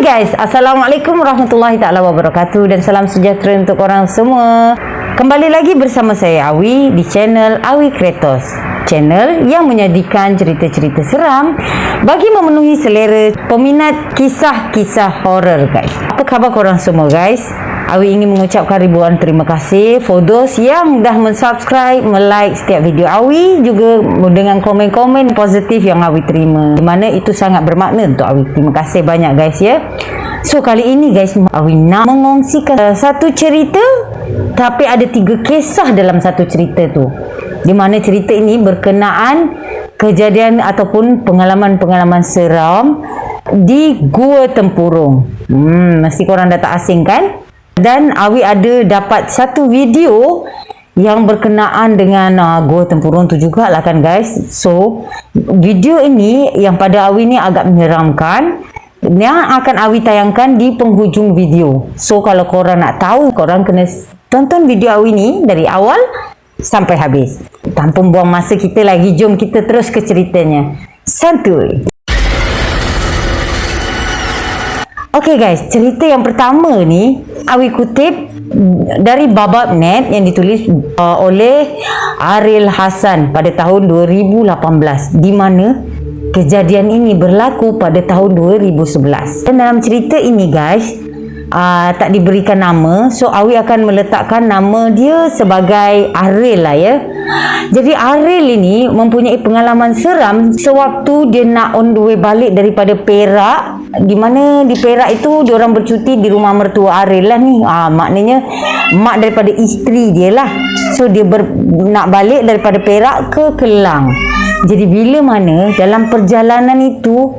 Guys, Assalamualaikum warahmatullahi taala wabarakatuh dan salam sejahtera untuk korang semua. Kembali lagi bersama saya Awi di channel Awi Kreatos, channel yang menyajikan cerita-cerita seram bagi memenuhi selera peminat kisah-kisah horor guys. Apa khabar korang semua guys? Awi ingin mengucapkan ribuan terima kasih for those yang dah mensubscribe, like setiap video Awi, juga dengan komen-komen positif yang Awi terima, di mana itu sangat bermakna untuk Awi. Terima kasih banyak guys ya. So kali ini guys, Awi nak mengongsikan satu cerita, tapi ada 3 kisah dalam satu cerita tu, di mana cerita ini berkenaan kejadian ataupun pengalaman-pengalaman seram di Gua Tempurung. Mesti korang dah tak asing kan? Dan Awi ada dapat satu video yang berkenaan dengan Gua Tempurung tu jugalah kan guys. So video ini yang pada Awi ni agak menyeramkan, yang akan Awi tayangkan di penghujung video. So kalau korang nak tahu, korang kena tonton video Awi ni dari awal sampai habis. Tanpa buang masa kita lagi, jom kita terus ke ceritanya. Santuy. Okay guys, cerita yang pertama ni Awi kutip dari Bababnet yang ditulis oleh Ariel Hassan pada tahun 2018, di mana kejadian ini berlaku pada tahun 2011. Dan dalam cerita ini guys, tak diberikan nama, so Awi akan meletakkan nama dia sebagai Ariel lah ya. Jadi Ariel ini mempunyai pengalaman seram sewaktu dia nak on the way balik daripada Perak, di mana di Perak itu diorang bercuti di rumah mertua Ariel lah ni. Maknanya mak daripada isteri dia lah. So dia nak balik daripada Perak ke Kelang. Jadi bila mana dalam perjalanan itu,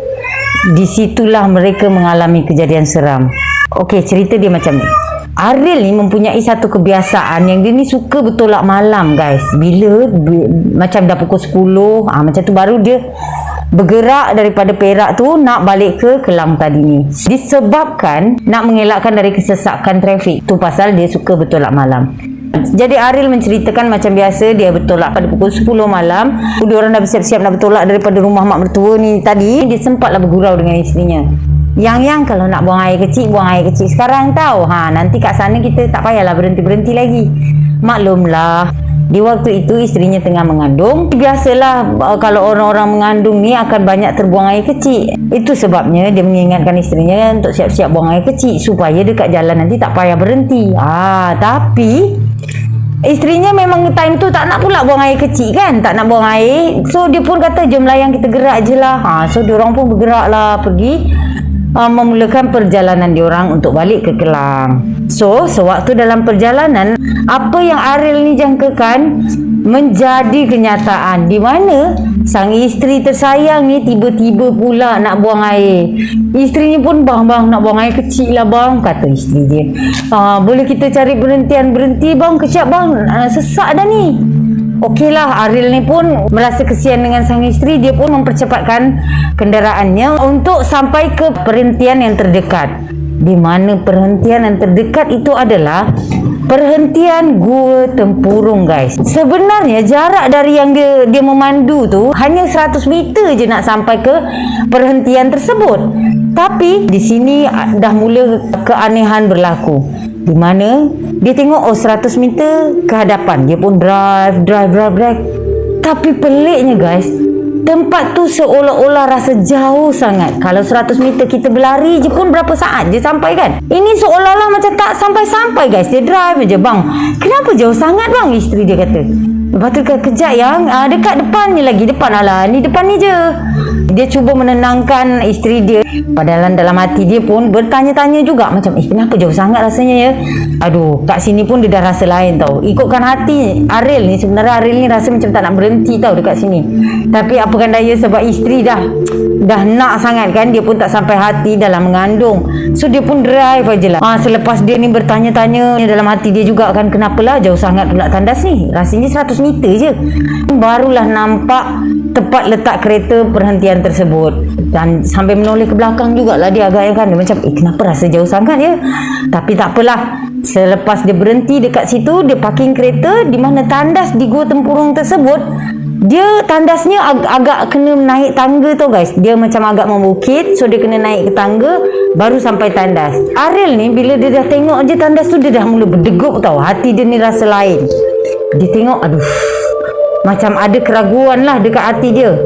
disitulah mereka mengalami kejadian seram. Okey, cerita dia macam ni. Ariel ni mempunyai satu kebiasaan yang dia ni suka bertolak malam guys. Bila macam dah pukul 10 macam tu baru dia bergerak daripada Perak tu nak balik ke Kelang tadi ni. Disebabkan nak mengelakkan dari kesesakan trafik. Tu pasal dia suka bertolak malam. Jadi Ariel menceritakan macam biasa dia bertolak pada pukul 10 malam. Dia orang dah bersiap-siap nak bertolak daripada rumah mak mertua ni tadi. Dia sempatlah bergurau dengan isterinya. Yang kalau nak buang air kecil, buang air kecil sekarang tau. Nanti kat sana kita tak payahlah berhenti-berhenti lagi. Maklumlah, di waktu itu isterinya tengah mengandung. Biasalah kalau orang-orang mengandung ni akan banyak terbuang air kecil. Itu sebabnya dia mengingatkan isterinya untuk siap-siap buang air kecil supaya dekat jalan nanti tak payah berhenti. Tapi isterinya memang time tu tak nak pula buang air kecil kan, tak nak buang air. So dia pun kata jom layang kita gerak je lah. So diorang pun bergerak lah pergi memulakan perjalanan diorang untuk balik ke Kelang. So sewaktu dalam perjalanan, apa yang Ariel ni jangkakan menjadi kenyataan, di mana sang isteri tersayang ni tiba-tiba pula nak buang air. Isterinya pun, bang nak buang air kecil lah bang, kata isteri dia. Boleh kita cari berhenti bang, kejap bang, sesak dah ni. Okeylah, Ariel ni pun merasa kesian dengan sang isteri. Dia pun mempercepatkan kendaraannya untuk sampai ke perhentian yang terdekat, di mana perhentian yang terdekat itu adalah perhentian Gua Tempurung guys. Sebenarnya jarak dari yang dia memandu tu hanya 100 meter je nak sampai ke perhentian tersebut. Tapi di sini dah mula keanehan berlaku, di mana dia tengok 100 meter ke hadapan, dia pun drive. Tapi peliknya guys, tempat tu seolah-olah rasa jauh sangat. Kalau 100 meter kita berlari je pun berapa saat je sampai kan? Ini seolah-olah macam tak sampai-sampai guys. Dia drive je, bang, kenapa jauh sangat bang? Isteri dia kata. Lepas tu kejap yang dekat depan ni lagi. Depan ni depan ni je. Dia cuba menenangkan isteri dia. Padahal dalam hati dia pun bertanya-tanya juga, macam kenapa jauh sangat rasanya ya. Kat sini pun dia dah rasa lain tau. Ikutkan hati Ariel ni, sebenarnya Ariel ni rasa macam tak nak berhenti tau dekat sini. Tapi apakan daya, sebab isteri dah nak sangat kan, dia pun tak sampai hati dalam mengandung. So dia pun drive aje lah. Selepas dia ni bertanya-tanya dalam hati dia juga kan, kenapalah jauh sangat pula tandas ni, rasanya 100 meter je. Barulah nampak tepat letak kereta perhentian tersebut, dan sambil menoleh ke belakang jugalah dia agaknya kan. Dia macam kenapa rasa jauh sangat ya. Tapi tak apalah, selepas dia berhenti dekat situ, dia parking kereta, di mana tandas di Gua Tempurung tersebut Dia tandasnya agak kena naik tangga tau guys. Dia macam agak membukit, so dia kena naik ke tangga baru sampai tandas. Ariel ni bila dia dah tengok je tandas tu, dia dah mula berdegup tau. Hati dia ni rasa lain. Dia tengok, aduh, macam ada keraguan lah dekat hati dia.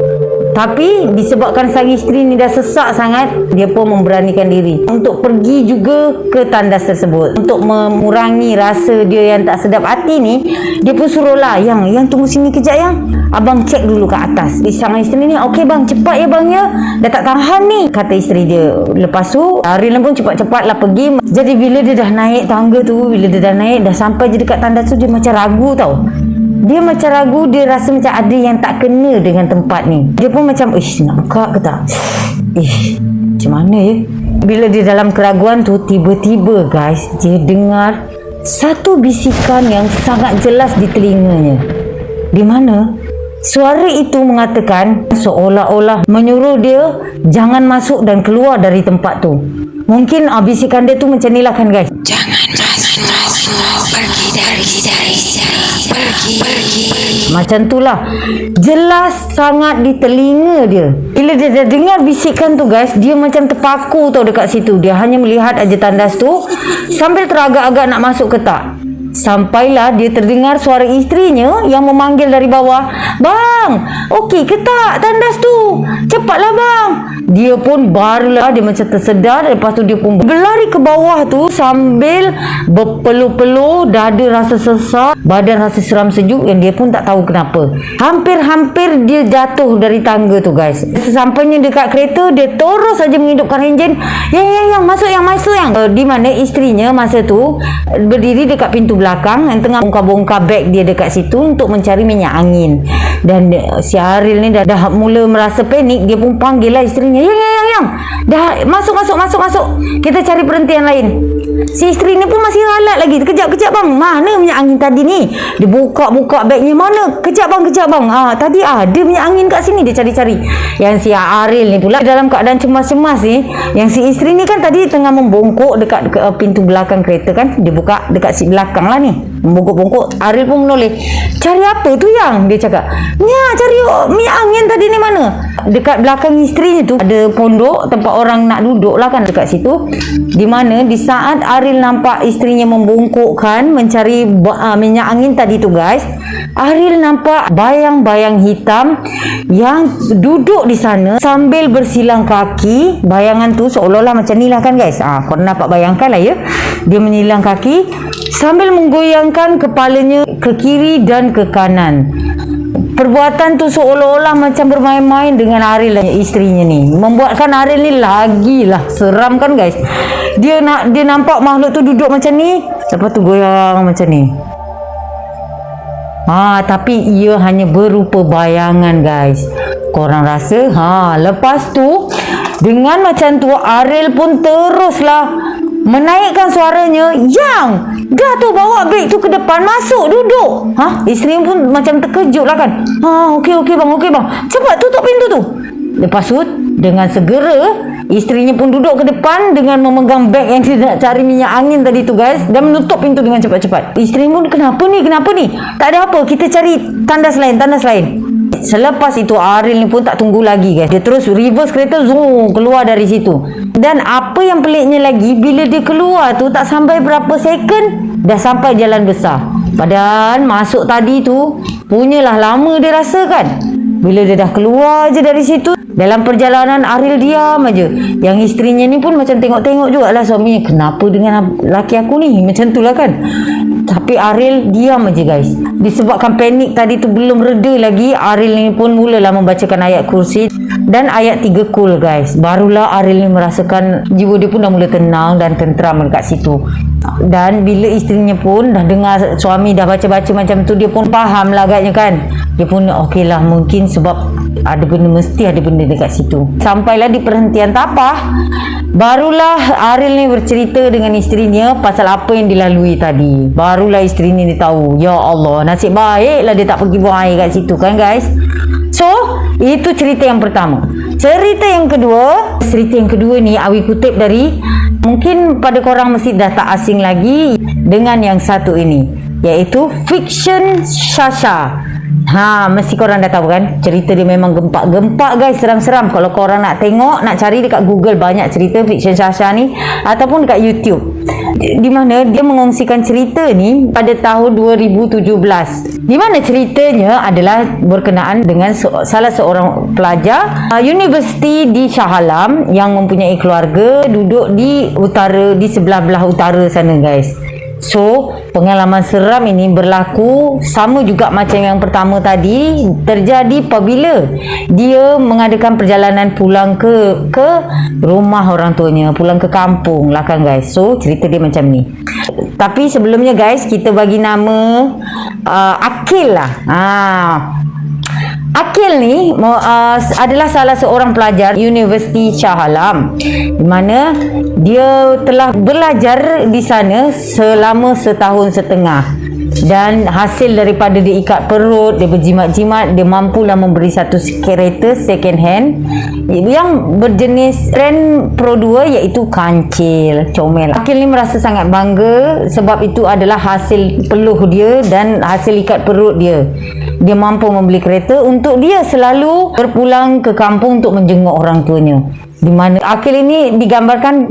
Tapi disebabkan sang isteri ni dah sesak sangat, dia pun memberanikan diri untuk pergi juga ke tandas tersebut. Untuk mengurangi rasa dia yang tak sedap hati ni, dia pun suruhlah, Yang tunggu sini kejap yang. Abang cek dulu ke atas. Sang isteri ni, okey bang, cepat ya bang ya. Dah tak tahan ni, kata isteri dia. Lepas tu, Ariel pun cepat-cepat lah pergi. Jadi bila dia dah naik tangga tu, bila dia dah naik, dah sampai je dekat tandas tu, dia macam ragu tau. Dia macam ragu, dia rasa macam ada yang tak kena dengan tempat ni. Dia pun macam, nak buka ke tak? Macam mana ya? Bila dia dalam keraguan tu, tiba-tiba guys, dia dengar satu bisikan yang sangat jelas di telinganya. Di mana suara itu mengatakan, seolah-olah menyuruh dia jangan masuk dan keluar dari tempat tu. Mungkin bisikan dia tu macam ni lah kan guys. Jangan masuk, pergi dari sini. Pergi. Macam tu lah. Jelas sangat di telinga dia. Bila dia dah dengar bisikan tu guys, dia macam terpaku tau dekat situ. Dia hanya melihat aja tandas tu sambil teragak-agak nak masuk ke tak. Sampailah dia terdengar suara isterinya yang memanggil dari bawah, "Bang, okey ke tak tandas tu? Cepatlah bang." Dia pun barulah dia macam tersedar. Lepas tu dia pun berlari ke bawah tu sambil berpeluh-peluh, dada rasa sesak, badan rasa seram sejuk yang dia pun tak tahu kenapa. Hampir-hampir dia jatuh dari tangga tu guys. Sesampainya dekat kereta, dia terus saja menghidupkan enjin. Yang masuk yang. Di mana isterinya masa tu berdiri dekat pintu belakang yang tengah bongkar-bongkar beg dia dekat situ untuk mencari minyak angin. Dan si Ariel ni dah mula merasa panik. Dia pun panggil lah isterinya, yang dah masuk. Kita cari perhentian lain. Si isteri ni pun masih ralat lagi. Kejap bang, mana minyak angin tadi ni? Dia buka begnya, mana? Kejap bang. Tadi ada minyak angin kat sini. Dia cari-cari. Yang si Ariel ni pula dalam keadaan cemas-cemas ni. Yang si isteri ni kan tadi tengah membongkok dekat pintu belakang kereta kan. Dia buka dekat seat belakang lah ni, membongkok-bongkok. Ariel pun menoleh. Cari apa tu yang? Dia cakap, cari minyak angin tadi ni mana? Dekat belakang isterinya tu ada pondok tempat orang nak duduk lah kan dekat situ. Di mana di saat Ariel nampak isterinya membongkokkan mencari minyak angin tadi tu guys, Ariel nampak bayang-bayang hitam yang duduk di sana sambil bersilang kaki. Bayangan tu seolah-olah macam ni lah kan guys. Korang dapat bayangkan lah ya. Dia menyilang kaki sambil menggoyangkan kepalanya ke kiri dan ke kanan. Perbuatan tu seolah-olah macam bermain-main dengan Ariel dan isterinya ni. Membuatkan Ariel ni lagilah seram kan guys. Dia nampak makhluk tu duduk macam ni, lepas tu goyang macam ni. Tapi ia hanya berupa bayangan guys. Korang rasa? Lepas tu dengan macam tu Ariel pun teruslah menaikkan suaranya, "Yang dah tu bawa beg tu ke depan, masuk duduk." Isteri pun macam terkejut lah kan. Okey bang. Cepat tutup pintu tu. Lepas tu dengan segera isterinya pun duduk ke depan dengan memegang beg yang dia nak cari minyak angin tadi tu guys, dan menutup pintu dengan cepat-cepat. Isteri pun, kenapa ni? Tak ada apa, kita cari tandas lain. Selepas itu Ariel ni pun tak tunggu lagi guys. Dia terus reverse kereta, zoom keluar dari situ. Dan apa yang peliknya lagi, bila dia keluar tu tak sampai berapa second dah sampai jalan besar. Padahal masuk tadi tu punyalah lama dia rasa kan. Bila dia dah keluar je dari situ, dalam perjalanan Ariel diam aja. Yang isterinya ni pun macam tengok-tengok jugalah suaminya, kenapa dengan laki aku ni, macam tu lah kan. Tapi Ariel diam aja guys. Disebabkan panik tadi tu belum reda lagi, Ariel ni pun mulalah membacakan ayat kursi dan ayat 3 kul guys. Barulah Ariel ni merasakan jiwa dia pun dah mula tenang dan tenteram dekat situ. Dan bila isterinya pun dah dengar suami dah baca-baca macam tu, dia pun faham lah agaknya kan. Dia pun okey lah, mungkin sebab mesti ada benda dekat situ. Sampailah di perhentian tapah, barulah Ariel ni bercerita dengan isterinya pasal apa yang dilalui tadi. Barulah isteri ni tahu, ya Allah, nasib baiklah dia tak pergi buang air kat situ kan guys. So itu cerita yang pertama. Cerita yang kedua ni Awi kutip dari, mungkin pada korang mesti dah tak asing lagi dengan yang satu ini, iaitu Fiction Shasha. Mesti korang dah tahu kan, cerita dia memang gempak-gempak guys, seram-seram. Kalau korang nak tengok, nak cari dekat Google, banyak cerita Fiction Sasha ni, ataupun dekat YouTube, di mana dia mengongsikan cerita ni pada tahun 2017. Di mana ceritanya adalah berkenaan dengan salah seorang pelajar universiti di Shah Alam yang mempunyai keluarga duduk di sebelah belah utara sana guys. So, pengalaman seram ini berlaku sama juga macam yang pertama tadi, terjadi apabila dia mengadakan perjalanan pulang ke rumah orang tuanya, pulang ke kampung lah kan guys. So, cerita dia macam ni. Tapi sebelumnya guys, kita bagi nama Akil lah. Akil ni adalah salah seorang pelajar Universiti Shah Alam, di mana dia telah belajar di sana selama 1.5 tahun. Dan hasil daripada dia ikat perut, dia berjimat-jimat, dia mampulah memberi satu kereta second hand yang berjenis trend Pro 2, iaitu kancil, comel. Akil ni merasa sangat bangga sebab itu adalah hasil peluh dia dan hasil ikat perut dia. Dia mampu membeli kereta untuk dia selalu berpulang ke kampung untuk menjenguk orang tuanya. Di mana Akil ini digambarkan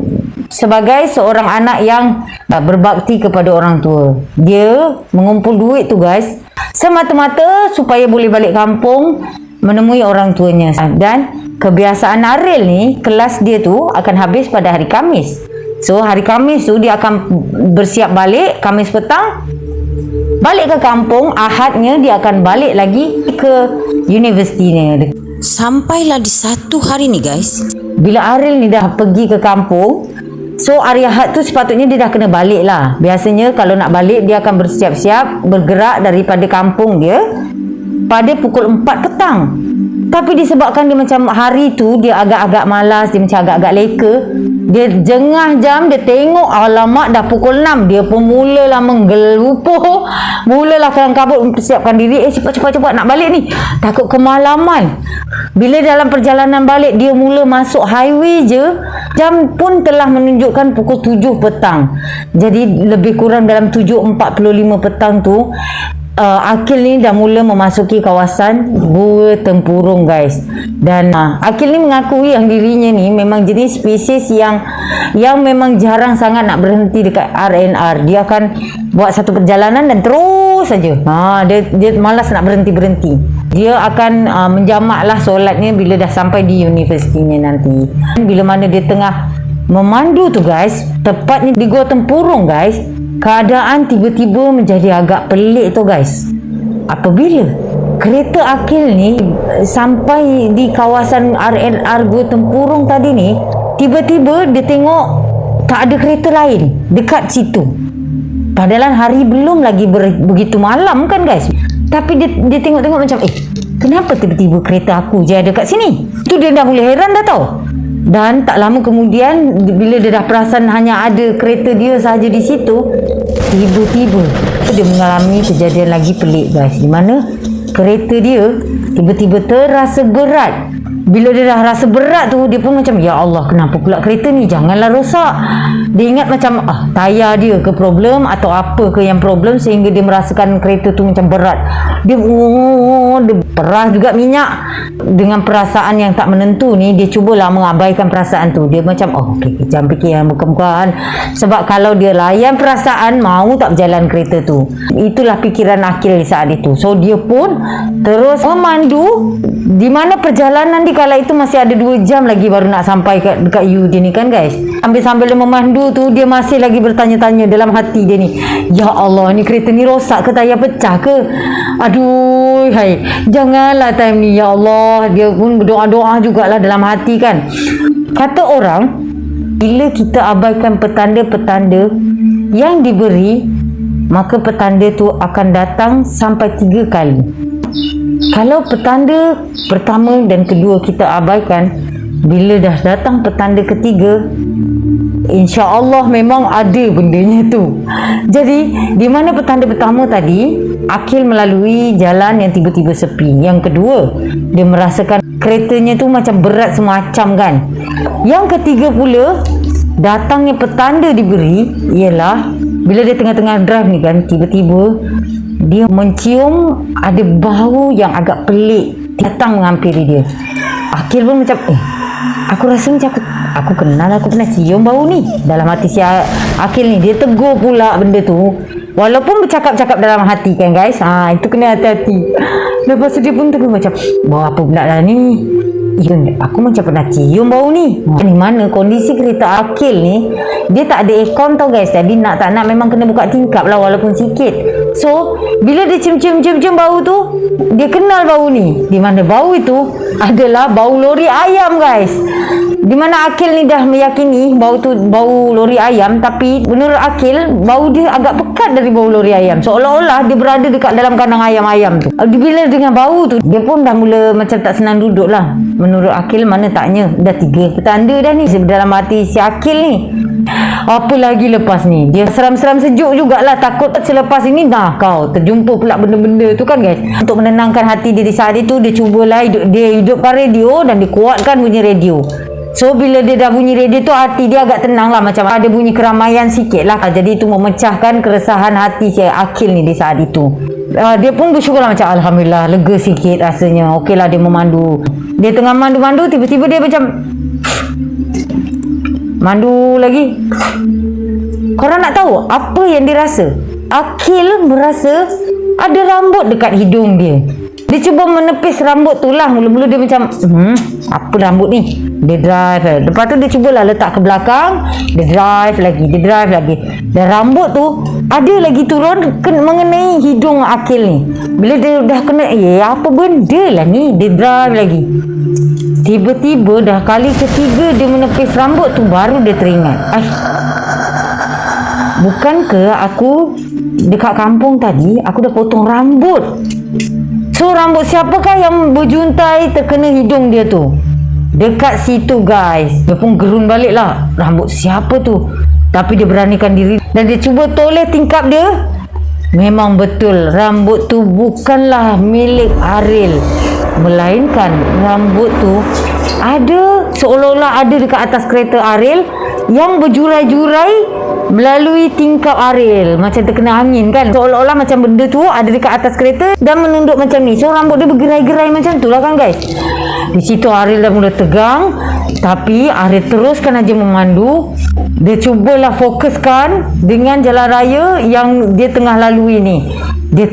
sebagai seorang anak yang berbakti kepada orang tua. Dia mengumpul duit tu guys, semata-mata supaya boleh balik kampung menemui orang tuanya. Dan kebiasaan Aril ni, kelas dia tu akan habis pada hari Khamis. So hari Khamis tu dia akan bersiap balik, Khamis petang balik ke kampung. Ahadnya dia akan balik lagi ke universitinya. Sampailah di satu hari ni guys, bila Aril ni dah pergi ke kampung, so hari Ahad tu sepatutnya dia dah kena balik lah. Biasanya kalau nak balik, dia akan bersiap-siap bergerak daripada kampung dia pada pukul 4 petang. Tapi disebabkan dia macam hari tu dia agak-agak malas, dia macam agak-agak leka, dia jengah jam, dia tengok alamak dah pukul 6. Dia pun mulalah menggelupuh, mulalah kelang kabut mempersiapkan diri, cepat nak balik ni, takut kemalaman. Bila dalam perjalanan balik, dia mula masuk highway je, jam pun telah menunjukkan pukul 7 petang. Jadi lebih kurang dalam 7.45 petang tu, Akil ni dah mula memasuki kawasan Gua Tempurung guys. Dan Akil ni mengakui yang dirinya ni memang jenis spesies yang memang jarang sangat nak berhenti dekat R&R. Dia akan buat satu perjalanan dan terus saja. Dia malas nak berhenti. Dia akan menjamaklah solatnya bila dah sampai di universitinya nanti. Bila mana dia tengah memandu tu guys, tepatnya di Gua Tempurung guys, keadaan tiba-tiba menjadi agak pelik tu guys. Apabila kereta Akil ni sampai di kawasan R&R Gua Tempurung tadi ni, tiba-tiba dia tengok tak ada kereta lain dekat situ. Padahal hari belum lagi begitu malam kan guys. Tapi dia tengok-tengok macam kenapa tiba-tiba kereta aku je ada kat sini? Tu dia dah mula heran dah tau. Dan tak lama kemudian, bila dia dah perasan hanya ada kereta dia sahaja di situ, tiba-tiba dia mengalami kejadian lagi pelik guys, di mana kereta dia tiba-tiba terasa berat. Bila dia dah rasa berat tu, dia pun macam, ya Allah, kenapa pula kereta ni? Janganlah rosak. Dia ingat macam tayar dia ke problem atau apa ke yang problem sehingga dia merasakan kereta tu macam berat. Dia perah juga minyak. Dengan perasaan yang tak menentu ni, dia cubalah mengabaikan perasaan tu. Dia macam jangan fikir yang bukan-bukan. Sebab kalau dia layan perasaan, mau tak berjalan kereta tu. Itulah pikiran Akil di saat itu. So dia pun terus memandu, di mana perjalanan di kala itu masih ada 2 jam lagi baru nak sampai dekat U dia ni kan guys. Sambil dia memandu tu, dia masih lagi bertanya-tanya dalam hati dia ni, ya Allah, ni kereta ni rosak ke, tayar pecah ke? Aduh, janganlah time ni, ya Allah. Dia pun berdoa-doa jugalah dalam hati kan. Kata orang, bila kita abaikan petanda-petanda yang diberi, maka petanda tu akan datang sampai 3 kali. Kalau petanda pertama dan kedua kita abaikan, bila dah datang petanda ketiga, insya-Allah memang ada bendanya tu. Jadi, di mana petanda pertama tadi, Akil melalui jalan yang tiba-tiba sepi. Yang kedua, dia merasakan keretanya tu macam berat semacam kan. Yang ketiga pula, datangnya petanda diberi ialah bila dia tengah-tengah drive ni kan, tiba-tiba dia mencium ada bau yang agak pelik datang menghampiri dia. Akil pun macam aku rasa macam aku kenal, aku pernah cium bau ni. Dalam hati si Akil ni, dia tegur pula benda tu walaupun bercakap-cakap dalam hati kan guys. Itu kena hati-hati. Lepas tu dia pun tegur macam, bau apa pula dah ni? Aku macam pernah cium bau ni. Di mana kondisi kereta Akil ni, dia tak ada aircon tau guys. Jadi nak tak nak memang kena buka tingkap lah walaupun sikit. So bila dia cium-cium bau tu, dia kenal bau ni. Di mana bau itu adalah bau lori ayam guys. Di mana Akil ni dah meyakini bau tu bau lori ayam, tapi menurut Akil bau dia agak pekat dari bau lori ayam. Seolah-olah dia berada dekat dalam kandang ayam-ayam tu. Bila dengan bau tu, dia pun dah mula macam tak senang duduk lah. Menurut Akil, mana taknya dah 3 petanda dah ni dalam hati si Akil ni. Apa lagi lepas ni, dia seram-seram sejuk jugalah. Takut selepas ini kau terjumpa pula benda-benda tu kan guys. Untuk menenangkan hati dia di saat itu, dia cubalah dia hidupkan radio dan dikuatkan bunyi radio. So bila dia dah bunyi radio tu, hati dia agak tenang lah. Macam ada bunyi keramaian sikit lah. Jadi itu memecahkan keresahan hati si Akil ni di saat itu. Dia pun bersyukur lah, macam Alhamdulillah, lega sikit rasanya. Okey lah dia memandu. Dia tengah mandu-mandu, tiba-tiba dia macam mandu lagi. Korang nak tahu apa yang dia rasa? Akil merasa ada rambut dekat hidung dia. Dia cuba menepis rambut tu lah. Mula-mula dia macam apa rambut ni? Dia drive. Lepas tu dia cubalah letak ke belakang. Dia drive lagi. Dan rambut tu ada lagi turun mengenai hidung Akil ni. Bila dia dah kena, apa benda lah ni? Dia drive lagi. Tiba-tiba dah kali ketiga dia menepis rambut tu, baru dia teringat, bukankah aku dekat kampung tadi aku dah potong rambut? So rambut siapakah yang berjuntai terkena hidung dia tu? Dekat situ guys, dia pun gerun balik lah, rambut siapa tu? Tapi dia beranikan diri dan dia cuba toleh tingkap dia. Memang betul, rambut tu bukanlah milik Aril, melainkan rambut tu ada, seolah-olah ada dekat atas kereta Aril yang berjurai-jurai melalui tingkap Aril. Macam terkena angin kan, seolah-olah macam benda tu ada dekat atas kereta dan menunduk macam ni. So rambut dia bergerai-gerai macam tu lah kan guys. Di situ Aril dah mula tegang, tapi Aril teruskan aja memandu. Dia cubalah fokuskan dengan jalan raya yang dia tengah lalui ni. Dia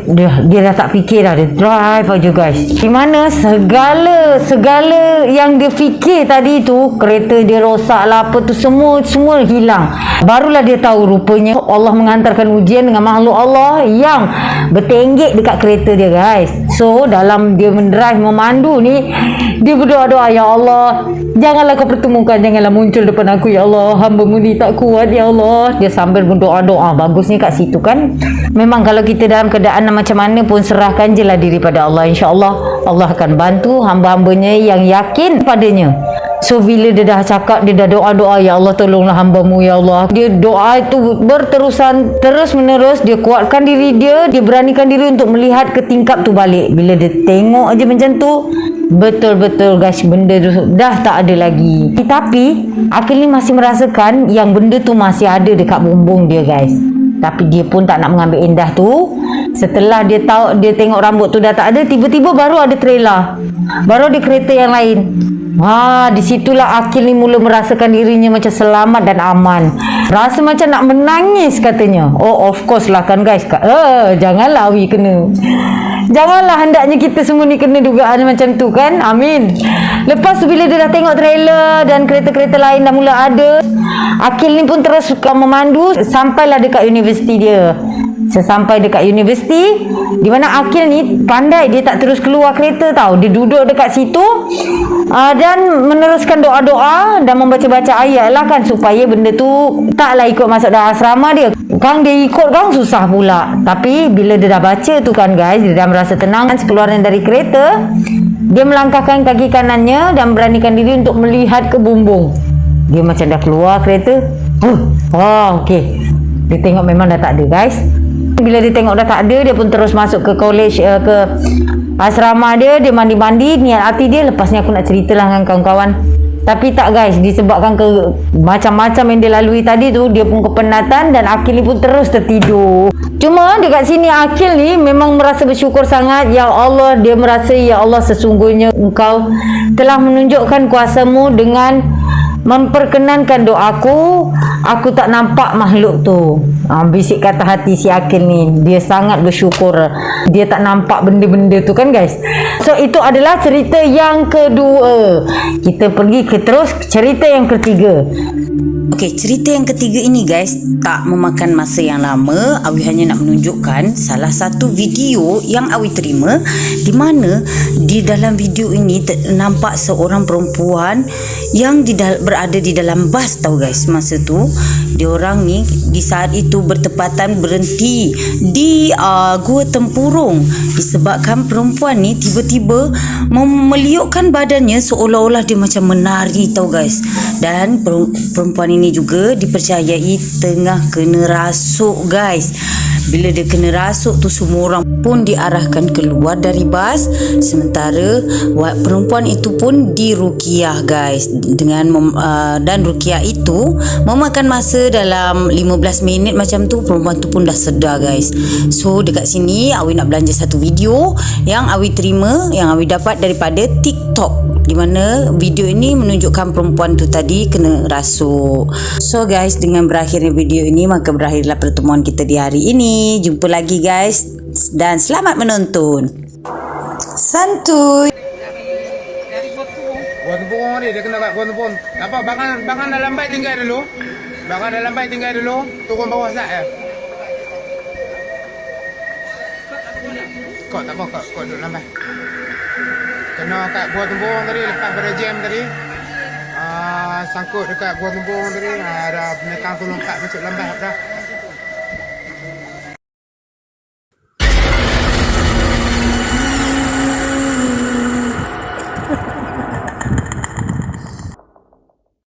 dah tak fikir dah, dia drive aja guys. Di mana segala yang dia fikir tadi tu, kereta dia rosak lah apa tu, semua hilang. Barulah dia tahu rupanya Allah menghantarkan ujian dengan makhluk Allah yang bertenggek dekat kereta dia guys. So dalam dia mendrive memandu ni, dia berdoa-doa, ya Allah, janganlah kau pertemukan, janganlah muncul depan aku ya Allah, hamba-Mu ni tak kuat ya Allah. Dia sambil berdoa-doa. Bagusnya kat situ kan. Memang kalau kita dalam keadaan macam mana pun, serahkan je lah diri pada Allah. InsyaAllah Allah akan bantu hamba-hambanya yang yakin padanya. So bila dia dah cakap, dia dah doa-doa, ya Allah tolonglah hamba-Mu ya Allah. Dia doa itu berterusan, terus menerus. Dia kuatkan diri dia beranikan diri untuk melihat ke tingkap tu balik. Bila dia tengok aja macam tu, betul-betul guys, benda tu dah tak ada lagi. Tapi Akil ni masih merasakan yang benda tu masih ada dekat bumbung dia guys. Tapi dia pun tak nak mengambil indah tu. Setelah dia tahu, dia tengok rambut tu dah tak ada, tiba-tiba baru ada trailer, baru ada kereta yang lain. Di situlah Akil ni mula merasakan dirinya macam selamat dan aman. Rasa macam nak menangis katanya. Oh of course lah kan guys. Janganlah Awi kena. Janganlah hendaknya kita semua ni kena dugaan macam tu kan. Amin. Lepas tu bila dia dah tengok trailer dan kereta-kereta lain dah mula ada, Akil ni pun terus memandu sampailah dekat universiti dia. Sesampai dekat universiti, di mana Akil ni pandai, dia tak terus keluar kereta tau. Dia duduk dekat situ dan meneruskan doa-doa dan membaca-baca ayat lah kan, supaya benda tu taklah ikut masuk dalam asrama dia. Kang dia ikut kang susah pula. Tapi bila dia dah baca tu kan guys, dia dah merasa tenang. Sekeluarnya dari kereta, dia melangkahkan kaki kanannya dan beranikan diri untuk melihat ke bumbung. Dia macam dah keluar kereta. Okey. Dia tengok memang dah tak ada guys. Bila dia tengok dah tak ada, dia pun terus masuk ke college, ke asrama dia. Dia mandi-mandi, niat hati dia, lepas ni aku nak ceritalah dengan kawan-kawan. Tapi tak guys, disebabkan macam-macam yang dia lalui tadi tu, dia pun kepenatan dan Akil ni pun terus tertidur. Cuma dekat sini Akil ni memang merasa bersyukur sangat. Ya Allah, dia merasa ya Allah sesungguhnya engkau telah menunjukkan kuasamu dengan memperkenankan doaku. Aku tak nampak makhluk tu. Bisik kata hati si Akil ni. Dia sangat bersyukur. Dia tak nampak benda-benda tu kan guys. So itu adalah cerita yang kedua. Kita pergi ke terus cerita yang ketiga. Okey, cerita yang ketiga ini guys tak memakan masa yang lama. Awi hanya nak menunjukkan salah satu video yang Awi terima, di mana di dalam video ini nampak seorang perempuan yang berada di dalam bas tau guys. Masa tu diorang ni di saat itu bertepatan berhenti di Gua Tempurung disebabkan perempuan ni tiba-tiba meliukkan badannya seolah-olah dia macam menari tau guys. Dan perempuan ini juga dipercayai tengah kena rasuk guys. Bila dia kena rasuk tu, semua orang pun diarahkan keluar dari bas, sementara perempuan itu pun diruqyah guys dengan dan ruqyah itu memakan masa dalam 15 minit macam tu. Perempuan tu pun dah sedar guys. So dekat sini Awi nak belanja satu video yang Awi terima, yang Awi dapat daripada TikTok, di mana video ini menunjukkan perempuan tu tadi kena rasuk. So guys, dengan berakhirnya video ini maka berakhirlah pertemuan kita di hari ini. Jumpa lagi guys dan selamat menonton. Santuy. Gua Tempurung ni, dia kena kat Gua Tempurung. Apa, bangan dalam baik tinggal dulu. Bangan dalam baik tinggal dulu. Turun bawah sat ya. Kau tak apa, kau duduk lambat. Kena kat Gua Tempurung tadi, lepas pada jam tadi. Sangkut dekat Gua Tempurung tadi. Ada binatang tu lompat masuk lambat dah.